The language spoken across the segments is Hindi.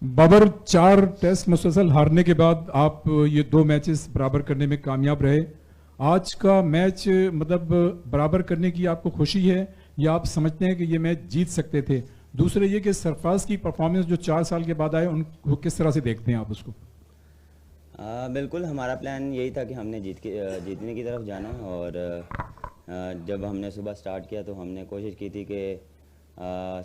बाबर, 4 टेस्ट मुसलसल हारने के बाद आप ये 2 मैचेस बराबर करने में कामयाब रहे। आज का मैच मतलब बराबर करने की आपको खुशी है या आप समझते हैं कि ये मैच जीत सकते थे? दूसरे ये कि सरफराज की परफॉर्मेंस जो 4 साल के बाद आए, उनको किस तरह से देखते हैं आप उसको? बिल्कुल, हमारा प्लान यही था कि हमने जीतने की तरफ जाना। और जब हमने सुबह स्टार्ट किया तो हमने कोशिश की थी कि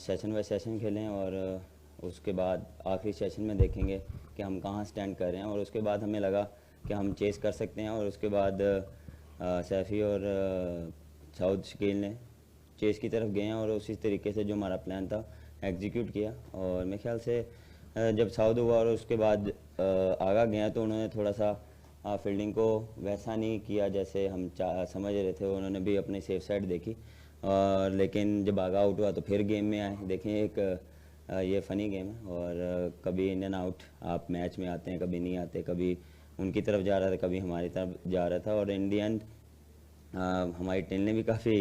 सेशन बाय सेशन खेलें और उसके बाद आखिरी सेशन में देखेंगे कि हम कहाँ स्टैंड कर रहे हैं। और उसके बाद हमें लगा कि हम चेस कर सकते हैं। और उसके बाद सैफ़ी और साउद शकील ने चेस की तरफ गए हैं और उसी तरीके से जो हमारा प्लान था एग्जीक्यूट किया। और मेरे ख्याल से जब साउद हुआ और उसके बाद आगा गया तो उन्होंने थोड़ा सा फील्डिंग को वैसा नहीं किया जैसे हम समझ रहे थे। उन्होंने भी अपनी सेफ साइड देखी। और लेकिन जब आगा आउट हुआ तो फिर गेम में आए। देखें, एक ये फ़नी गेम है और कभी इन एंड आउट आप मैच में आते हैं, कभी नहीं आते, कभी उनकी तरफ जा रहा था, कभी हमारी तरफ जा रहा था। और इन दी एंड हमारी टीम ने भी काफ़ी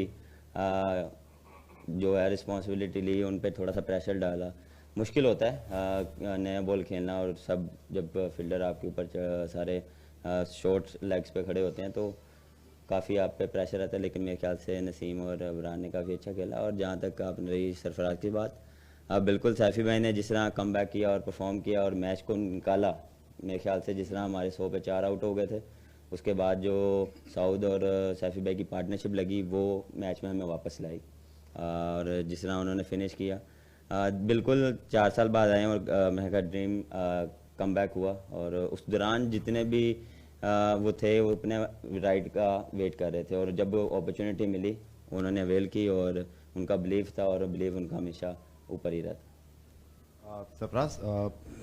जो है रिस्पॉन्सिबिलिटी ली, उन पे थोड़ा सा प्रेशर डाला। मुश्किल होता है नया बॉल खेलना और सब जब फील्डर आपके ऊपर सारे शॉर्ट लेग्स पे खड़े होते हैं तो काफ़ी आप पे प्रेशर आता है। लेकिन मेरे ख्याल से नसीम और अबरार ने काफ़ी अच्छा खेला। और जहाँ तक आपने रही सरफराज की बात, बिल्कुल सैफ़ी भाई ने जिस तरह कम बैक किया और परफॉर्म किया और मैच को निकाला, मेरे ख्याल से जिस तरह हमारे 100 पे 4 आउट हो गए थे, उसके बाद जो साउद और सैफ़ी भाई की पार्टनरशिप लगी वो मैच में हमें वापस लाई। और जिस तरह उन्होंने फिनिश किया, बिल्कुल 4 साल बाद आए और मैं का ड्रीम कम बैक हुआ। और उस दौरान जितने भी वो थे वो अपने राइट का वेट कर रहे थे और जब अपॉर्चुनिटी मिली उन्होंने अवेल की और उनका बिलीव था और बिलीव उनका हमेशा ऊपर ही रहता। सरफराज,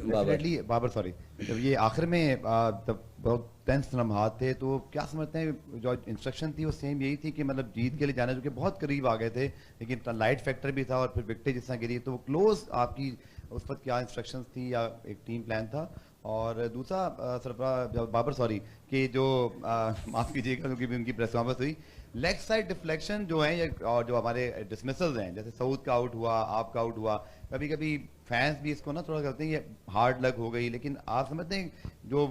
डेफिनेटली बाबर, सॉरी, जब ये आखिर में तब बहुत टेंस लम्हात थे तो क्या समझते हैं जो इंस्ट्रक्शन थी वो सेम यही थी कि मतलब जीत के लिए जाना, जो कि बहुत करीब आ गए थे लेकिन लाइट फैक्टर भी था और फिर विकेटें जिस तरह गिरी तो वो क्लोज आपकी उस वक्त क्या इंस्ट्रक्शंस थी या एक टीम प्लान था? और दूसरा सरफराज बाबर, सॉरी, कि जो माफ़ कीजिएगा क्योंकि भी उनकी प्रेस वापस हुई, लेग साइड डिफ्लेक्शन जो है और जो हमारे डिसमिसल्स हैं, जैसे सऊद का आउट हुआ, आपका आउट हुआ, कभी कभी फैंस भी इसको ना थोड़ा कहते हैं ये हार्ड लग हो गई, लेकिन आप समझते हैं जो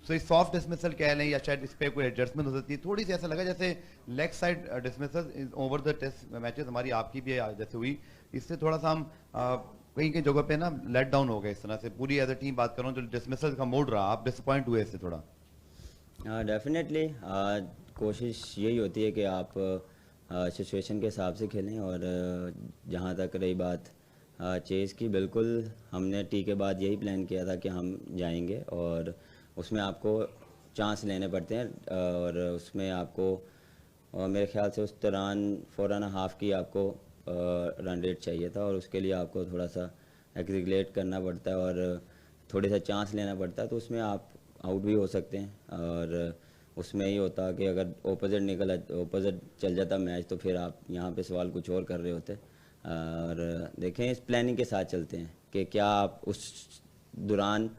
सॉफ्ट डिसमिसल कह लें या शायद इस पर कोई एडजस्टमेंट हो सकती है, थोड़ी सी ऐसा लगा जैसे leg side dismissal over the test matches हमारी आपकी भी जैसे हुई, इससे थोड़ा सा हम कहीं कहीं जगह पे ना लेट डाउन हो गए इस तरह से। पूरी एज अ टीम बात कर रहा हूँ, जो डिसमिसल का मोड रहा, आप डिसअपॉइंट हुए इससे थोड़ा? डेफिनेटली कोशिश यही होती है कि आप सिचुएशन के हिसाब से खेलें। और जहाँ तक रही बात चेस की, बिल्कुल हमने टी के बाद यही प्लान किया था कि हम जाएंगे और उसमें आपको चांस लेने पड़ते हैं। और उसमें आपको मेरे ख्याल से उस दौरान 4.5 की आपको रन रेट चाहिए था और उसके लिए आपको थोड़ा सा एग्जीक्यूट करना पड़ता है और थोड़े सा चांस लेना पड़ता है। तो उसमें आप आउट भी हो सकते हैं और उसमें ही होता कि अगर ओपोजिट चल जाता मैच तो फिर आप यहाँ पे सवाल कुछ और कर रहे होते। और देखें, इस प्लानिंग के साथ चलते हैं कि क्या आप उस दौरान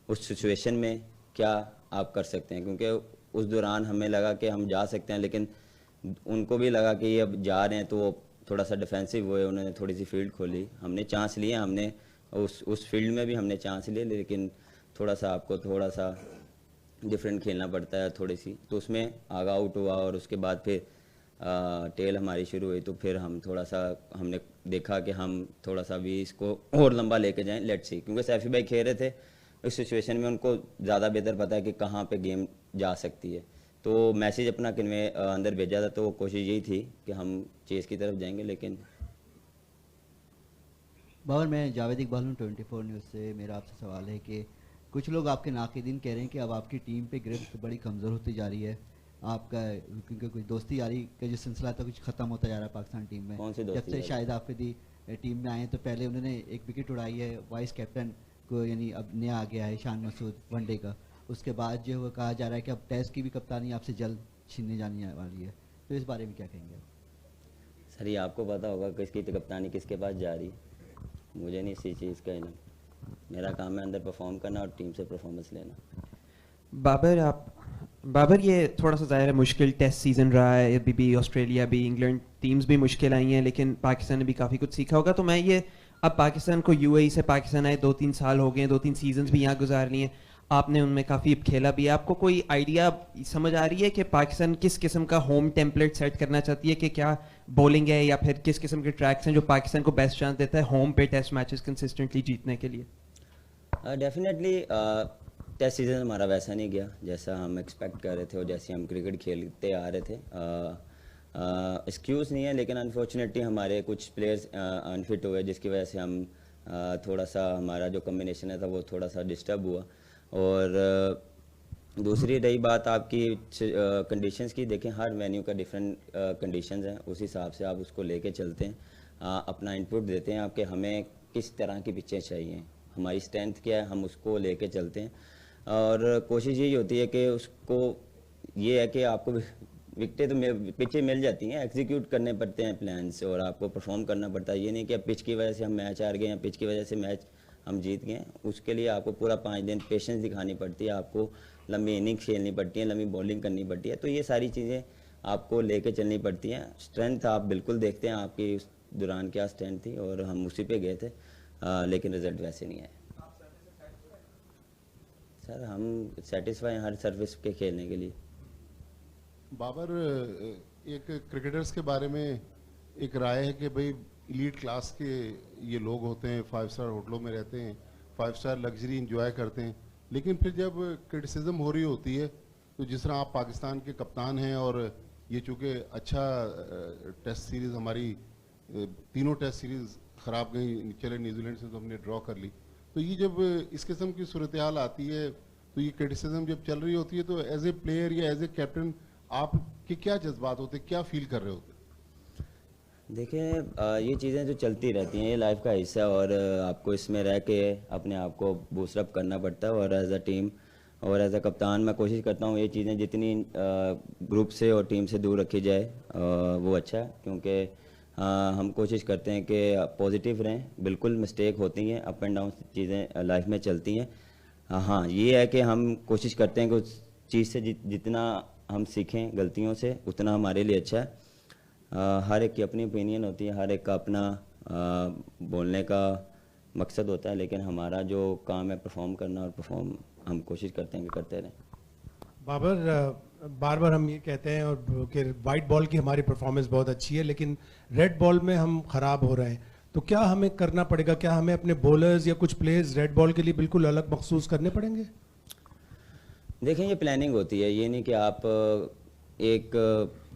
उस सिचुएशन में क्या आप कर सकते हैं, क्योंकि उस दौरान हमें लगा कि हम जा सकते हैं लेकिन उनको भी लगा कि ये अब जा रहे हैं तो वो थोड़ा सा डिफेंसिव हुए, उन्होंने थोड़ी सी फील्ड खोली। हमने चांस लिए, हमने उस फील्ड में भी हमने चांस लिए, लेकिन थोड़ा सा आपको थोड़ा सा डिफरेंट खेलना पड़ता है थोड़ी सी। तो उसमें आगा आउट हुआ और उसके बाद फिर टेल हमारी शुरू हुई तो फिर हम थोड़ा सा हमने देखा कि हम थोड़ा सा भी इसको और लंबा लेके जाएं, लेट्स सी, क्योंकि सैफी भाई खेल रहे थे इस सिचुएशन में, उनको ज़्यादा बेहतर पता है कि कहाँ पे गेम जा सकती है। तो मैसेज अपना कन्वे अंदर भेजा था तो कोशिश यही थी कि हम चेस की तरफ जाएंगे। लेकिन बाबर, मैं जावेद इकबाल हूँ 24 न्यूज़ से। मेरा आपसे सवाल है कि कुछ लोग आपके नाक़िदीन कह रहे हैं कि अब आपकी टीम पे गिरफ्त बड़ी कमज़ोर होती जा रही है, आपका क्योंकि कोई दोस्ती यारी का जो सिलसिला था कुछ ख़त्म होता जा रहा है पाकिस्तान टीम में। कौन सी जब से शाहिद आफरीदी टीम में आए तो पहले उन्होंने एक विकेट उड़ाई है, वाइस कैप्टन को यानी अब नया आ गया है शान मसूद वनडे का। उसके बाद जो है कहा जा रहा है कि अब टेस्ट की भी कप्तानी आपसे जल्द छीनने जाने वाली है, तो इस बारे में क्या कहेंगे? सर, ये आपको पता होगा किसकी कप्तानी किसके पास जा रही है, मुझे नहीं इसी चीज़ का इल्म। मेरा काम है अंदर परफॉर्म करना और टीम से परफॉर्मेंस लेना। बाबर, ये थोड़ा सा ज़ाहिर है मुश्किल टेस्ट सीज़न रहा है, अभी भी ऑस्ट्रेलिया भी, इंग्लैंड टीम्स भी मुश्किल आई हैं, लेकिन पाकिस्तान ने भी काफ़ी कुछ सीखा होगा। तो मैं ये अब पाकिस्तान को यूएई से पाकिस्तान आए 2-3 साल हो गए, 2-3 सीजन्स भी यहाँ गुजार लिए, आपने उनमें काफ़ी खेला भी है, आपको कोई आइडिया समझ आ रही है कि पाकिस्तान किस किस्म का होम टेम्पलेट सेट करना चाहती है, कि क्या बॉलिंग है या फिर किस किस्म के ट्रैक्स हैं जो पाकिस्तान को बेस्ट चांस देता है होम पे टेस्ट मैचेस कंसिस्टेंटली जीतने के लिए? डेफिनेटली टेस्ट सीज़न हमारा वैसा नहीं गया जैसा हम एक्सपेक्ट कर रहे थे और जैसे हम क्रिकेट खेलते आ रहे थे। एक्सक्यूज़ नहीं है, लेकिन अनफॉर्चुनेटली हमारे कुछ प्लेयर्स अनफिट हुए, जिसकी वजह से हम थोड़ा सा हमारा जो कम्बिनेशन है था वो थोड़ा सा डिस्टर्ब हुआ। और दूसरी रही बात आपकी कंडीशंस की, देखें हर वेन्यू का डिफरेंट कंडीशंस हैं, उस हिसाब से आप उसको लेके चलते हैं, अपना इनपुट देते हैं आपके हमें किस तरह की पिचें चाहिए, हमारी स्ट्रेंथ क्या है, हम उसको लेके चलते हैं। और कोशिश यही होती है कि उसको ये है कि आपको विकटें तो पिचें मिल जाती हैं, एग्जीक्यूट करने पड़ते हैं प्लान्स और आपको परफॉर्म करना पड़ता है। ये नहीं कि पिच की वजह से हम मैच हार गए या पिच की वजह से मैच हम जीत गए, उसके लिए आपको पूरा 5 दिन पेशेंस दिखानी पड़ती है, आपको लंबी इनिंग्स खेलनी पड़ती है, लंबी बॉलिंग करनी पड़ती है। तो ये सारी चीज़ें आपको लेके चलनी पड़ती हैं। स्ट्रेंथ आप बिल्कुल देखते हैं आपकी उस दौरान क्या स्ट्रेंथ थी और हम उसी पे गए थे, लेकिन रिजल्ट वैसे नहीं आए। सर हम सेटिस्फाई हैं हर सर्विस के खेलने के लिए। बाबर, एक क्रिकेटर्स के बारे में एक राय है कि भाई एलीट क्लास के ये लोग होते हैं, 5 स्टार होटलों में रहते हैं, 5 स्टार लग्जरी इंजॉय करते हैं, लेकिन फिर जब क्रिटिसिज्म हो रही होती है तो जिस तरह आप पाकिस्तान के कप्तान हैं और ये चूँकि अच्छा टेस्ट सीरीज़ हमारी तीनों टेस्ट सीरीज़ ख़राब गई, चले न्यूजीलैंड से तो हमने ड्रॉ कर ली, तो ये जब इस किस्म की सूरत हाल आती है तो ये क्रिटिसिज्म जब चल रही होती है तो एज ए प्लेयर या एज ए कैप्टन आपके क्या जज्बात होते, क्या फील कर रहे होते? देखिए ये चीज़ें जो चलती रहती हैं, ये लाइफ का हिस्सा है और आपको इसमें रह के अपने आप को बूस्टअप करना पड़ता है। और एज अ टीम और एज अ कप्तान मैं कोशिश करता हूँ ये चीज़ें जितनी ग्रुप से और टीम से दूर रखी जाए वो अच्छा है, क्योंकि हम कोशिश करते हैं कि पॉजिटिव रहें। बिल्कुल मिस्टेक होती हैं, अप एंड डाउन चीज़ें लाइफ में चलती हैं। हाँ ये है कि हम कोशिश करते हैं कि उस चीज़ से जितना हम सीखें गलतियों से उतना हमारे लिए अच्छा है। हर एक की अपनी ओपिनियन होती है, हर एक का अपना बोलने का मकसद होता है, लेकिन हमारा जो काम है परफॉर्म करना और परफॉर्म हम कोशिश करते हैं कि करते रहें। बाबर, बार बार हम ये कहते हैं और कि वाइट बॉल की हमारी परफॉर्मेंस बहुत अच्छी है, लेकिन रेड बॉल में हम ख़राब हो रहे हैं, तो क्या हमें करना पड़ेगा? क्या हमें अपने बॉलर्स या कुछ प्लेयर्स रेड बॉल के लिए बिल्कुल अलग मखसूस करने पड़ेंगे? देखें ये प्लानिंग होती है, ये नहीं कि आप एक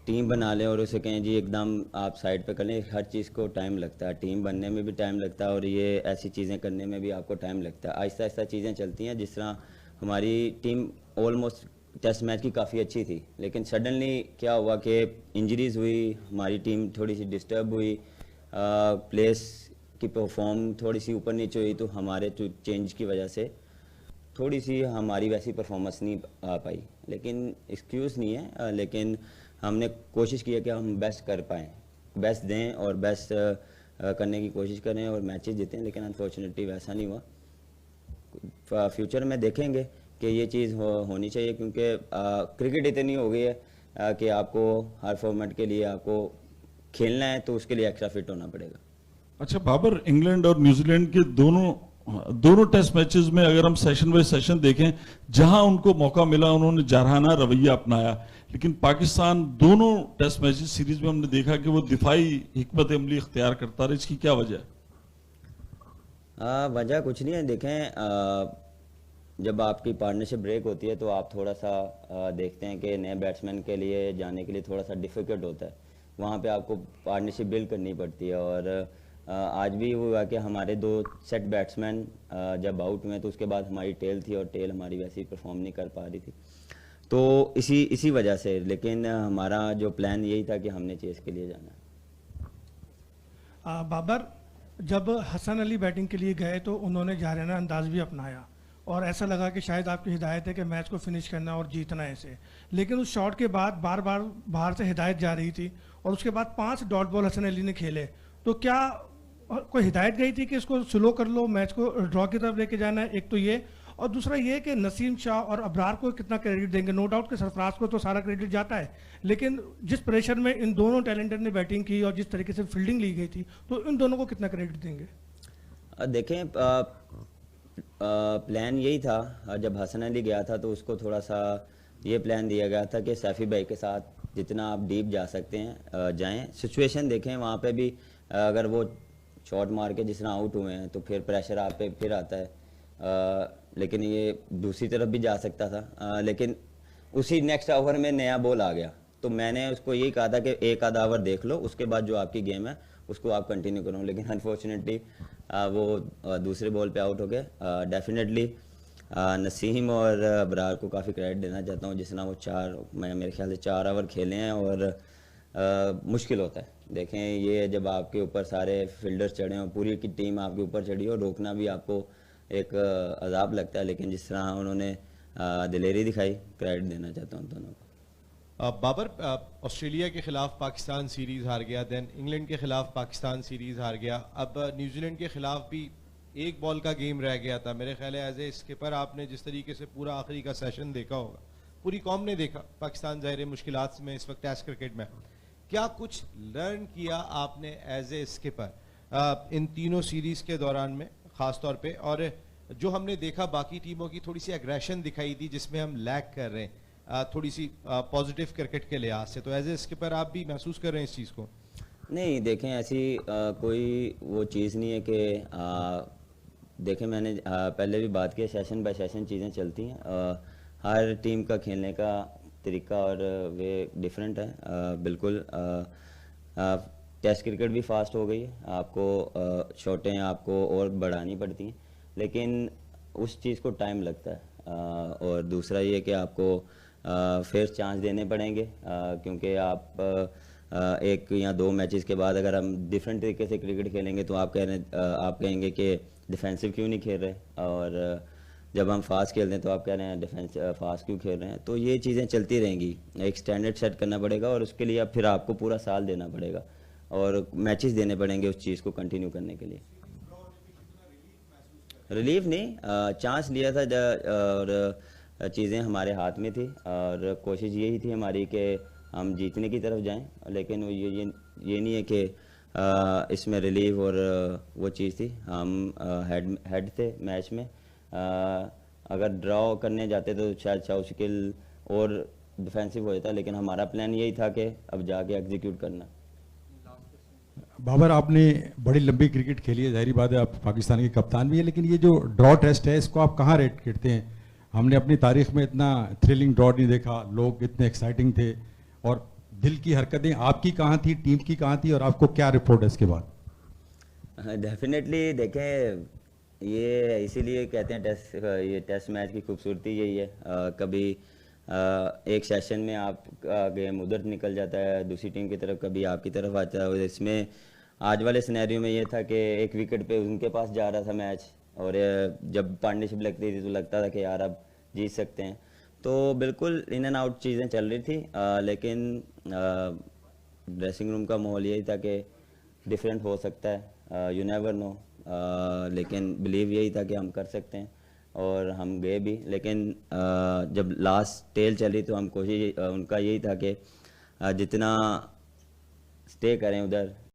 टीम बना लें और उसे कहें जी एकदम आप साइड पे कर लें। हर चीज़ को टाइम लगता है, टीम बनने में भी टाइम लगता है और ये ऐसी चीज़ें करने में भी आपको टाइम लगता है। आहिस्ता आहिस्ता चीज़ें चलती हैं। जिस तरह हमारी टीम ऑलमोस्ट टेस्ट मैच की काफ़ी अच्छी थी, लेकिन सडनली क्या हुआ कि इंजरीज हुई, हमारी टीम थोड़ी सी डिस्टर्ब हुई, प्लेस की परफॉर्म थोड़ी सी ऊपर नीचे हुई, तो हमारे चेंज की वजह से थोड़ी सी हमारी वैसी परफॉर्मेंस नहीं आ पाई। लेकिन एक्सक्यूज़ नहीं है, लेकिन हमने कोशिश की है कि हम बेस्ट कर पाएँ, बेस्ट दें और बेस्ट करने की कोशिश करें और मैचेस जीतें, लेकिन अनफॉर्चुनेटली वैसा नहीं हुआ। फ्यूचर में देखेंगे कि ये चीज़ होनी चाहिए, क्योंकि क्रिकेट इतनी हो गई है कि आपको हर फॉर्मेट के लिए आपको खेलना है तो उसके लिए एक्स्ट्रा फिट होना पड़ेगा। अच्छा बाबर, इंग्लैंड और न्यूजीलैंड के दोनों टेस्ट मैचेस में अगर हम सेशन बाय सेशन देखें, जहां उनको मौका मिला उन्होंने जारहाना रवैया अपनाया, लेकिन पाकिस्तान दोनों टेस्ट मैचेस सीरीज में हमने देखा कि वो दिफाई हिकमत अमली इख्तियार करता रहा। इसकी क्या वजह है? वजह कुछ नहीं है। देखें जब आपकी पार्टनरशिप ब्रेक होती है तो आप थोड़ा सा देखते हैं कि नए बैट्समैन के लिए जाने के लिए थोड़ा सा डिफ़िकल्ट होता है, वहाँ पे आपको पार्टनरशिप बिल्ड करनी पड़ती है। और आज भी वो हुआ कि हमारे 2 सेट बैट्समैन जब आउट हुए तो उसके बाद हमारी टेल थी और टेल हमारी वैसे ही परफॉर्म नहीं कर पा रही थी, तो इसी वजह से। लेकिन हमारा जो प्लान यही था कि हमने चेस के लिए जाना है। बाबर, जब हसन अली बैटिंग के लिए गए तो उन्होंने जारहाना अंदाज भी अपनाया और ऐसा लगा कि शायद आपकी हिदायत है कि मैच को फिनिश करना और जीतना ऐसे, लेकिन उस शॉट के बाद बार बार बाहर से हिदायत जा रही थी और उसके बाद 5 डॉट बॉल हसन अली ने खेले, तो क्या कोई हिदायत गई थी कि इसको स्लो कर लो, मैच को ड्रॉ की तरफ लेके जाना है? एक तो ये, और दूसरा ये कि नसीम शाह और अबरार को कितना क्रेडिट देंगे? नो डाउट कि सरफराज को तो सारा क्रेडिट जाता है, लेकिन जिस प्रेशर में इन दोनों टैलेंटेड ने बैटिंग की और जिस तरीके से फील्डिंग ली गई थी, तो इन दोनों को कितना क्रेडिट देंगे? देखें, प्लान यही था, जब हसन अली गया था तो उसको थोड़ा सा ये प्लान दिया गया था कि सैफी भाई के साथ जितना आप डीप जा सकते हैं जाएं। सिचुएशन देखें वहाँ पे भी, अगर वो शॉट मार के जिस तरह आउट हुए हैं तो फिर प्रेशर आप पे फिर आता है, लेकिन ये दूसरी तरफ भी जा सकता था, लेकिन उसी नेक्स्ट ओवर में नया बॉल आ गया तो मैंने उसको यही कहा था कि एक आधा ओवर देख लो, उसके बाद जो आपकी गेम है उसको आप कंटिन्यू करो, लेकिन अनफॉर्चुनेटली वो दूसरे बॉल पे आउट हो गए। डेफिनेटली नसीम और अबरार को काफ़ी क्रेडिट देना चाहता हूँ, जिस तरह वो मेरे ख्याल से 4 ओवर खेले हैं और मुश्किल होता है। देखें, ये जब आपके ऊपर सारे फील्डर्स चढ़े हों, पूरी की टीम आपके ऊपर चढ़ी हो, रोकना भी आपको एक अजाब लगता है, लेकिन जिस तरह उन्होंने दिलेरी दिखाई, क्रेडिट देना चाहता हूँ दोनों को। बाबर, ऑस्ट्रेलिया के खिलाफ पाकिस्तान सीरीज हार गया, देन इंग्लैंड के खिलाफ पाकिस्तान सीरीज हार गया, अब न्यूजीलैंड के खिलाफ भी एक बॉल का गेम रह गया था। मेरे ख्याल है एज ए स्किपर आपने जिस तरीके से पूरा आखिरी का सेशन देखा होगा, पूरी कौम ने देखा, पाकिस्तान ज़ाहिर मुश्किलात में इस वक्त टेस्ट क्रिकेट में, क्या कुछ लर्न किया आपने एज ए स्किपर इन तीनों सीरीज के दौरान में ख़ास तौर पे, और जो हमने देखा बाकी टीमों की थोड़ी सी एग्रेशन दिखाई दी जिसमें हम लैग कर रहे हैं थोड़ी सी पॉजिटिव क्रिकेट के लिहाज से, तो एज ए स्किपर आप भी महसूस कर रहे हैं इस चीज़ को? नहीं, देखें, ऐसी कोई वो चीज़ नहीं है कि देखें, मैंने पहले भी बात की, सेशन बाय सेशन चीज़ें चलती हैं, हर टीम का खेलने का तरीका और वे डिफरेंट है, बिल्कुल। टेस्ट क्रिकेट भी फास्ट हो गई है, आपको शॉटें आपको और बढ़ानी पड़ती हैं, लेकिन उस चीज़ को टाइम लगता है, और दूसरा ये कि आपको फेयर चांस देने पड़ेंगे, क्योंकि आप एक या 2 मैचेस के बाद अगर हम डिफरेंट तरीके से क्रिकेट खेलेंगे तो आप कहेंगे कि डिफेंसिव क्यों नहीं खेल रहे, और जब हम फास्ट खेलते हैं तो आप कह रहे हैं डिफेंस फास्ट क्यों खेल रहे हैं। तो ये चीज़ें चलती रहेंगी, एक स्टैंडर्ड सेट करना पड़ेगा और उसके लिए अब फिर आपको पूरा साल देना पड़ेगा और मैचेस देने पड़ेंगे उस चीज़ को कंटिन्यू करने के लिए। रिलीफ नहीं, चांस लिया था और चीज़ें हमारे हाथ में थी और कोशिश यही थी हमारी कि हम जीतने की तरफ जाएं, लेकिन ये नहीं है कि इसमें रिलीफ और वो चीज़ थी। हम हेड थे मैच में, अगर ड्रॉ करने जाते तो शायद शाउशिकिल और डिफेंसिव हो जाता, लेकिन हमारा प्लान यही था कि अब जाके एग्जीक्यूट करना। बाबर, आपने बड़ी लंबी क्रिकेट खेली है, जाहिर बात है आप पाकिस्तान के कप्तान भी है, लेकिन ये जो ड्रॉ टेस्ट है इसको आप कहाँ रेट करते हैं? हमने अपनी तारीख में इतना थ्रिलिंग ड्रॉ नहीं देखा, लोग इतने एक्साइटिंग थे, और दिल की हरकतें आपकी कहाँ थी, टीम की कहाँ थी, और आपको क्या रिपोर्ट है इसके बाद? डेफिनेटली देखें, ये इसीलिए कहते हैं ये टेस्ट मैच की खूबसूरती यही है, कभी एक सेशन में आप गेम उधर निकल जाता है दूसरी टीम की तरफ, कभी आपकी तरफ आता है। और इसमें आज वाले सिनेरियो में ये था कि एक विकेट पे उनके पास जा रहा था मैच, और जब पार्टनरशिप लगती थी तो लगता था कि यार अब जीत सकते हैं। तो बिल्कुल इन एंड आउट चीज़ें चल रही थी, लेकिन ड्रेसिंग रूम का माहौल यही था कि डिफरेंट हो सकता है, यू नेवर नो, लेकिन बिलीव यही था कि हम कर सकते हैं और हम गए भी। लेकिन जब लास्ट टेल चली तो हम कोशिश उनका यही था कि जितना स्टे करें उधर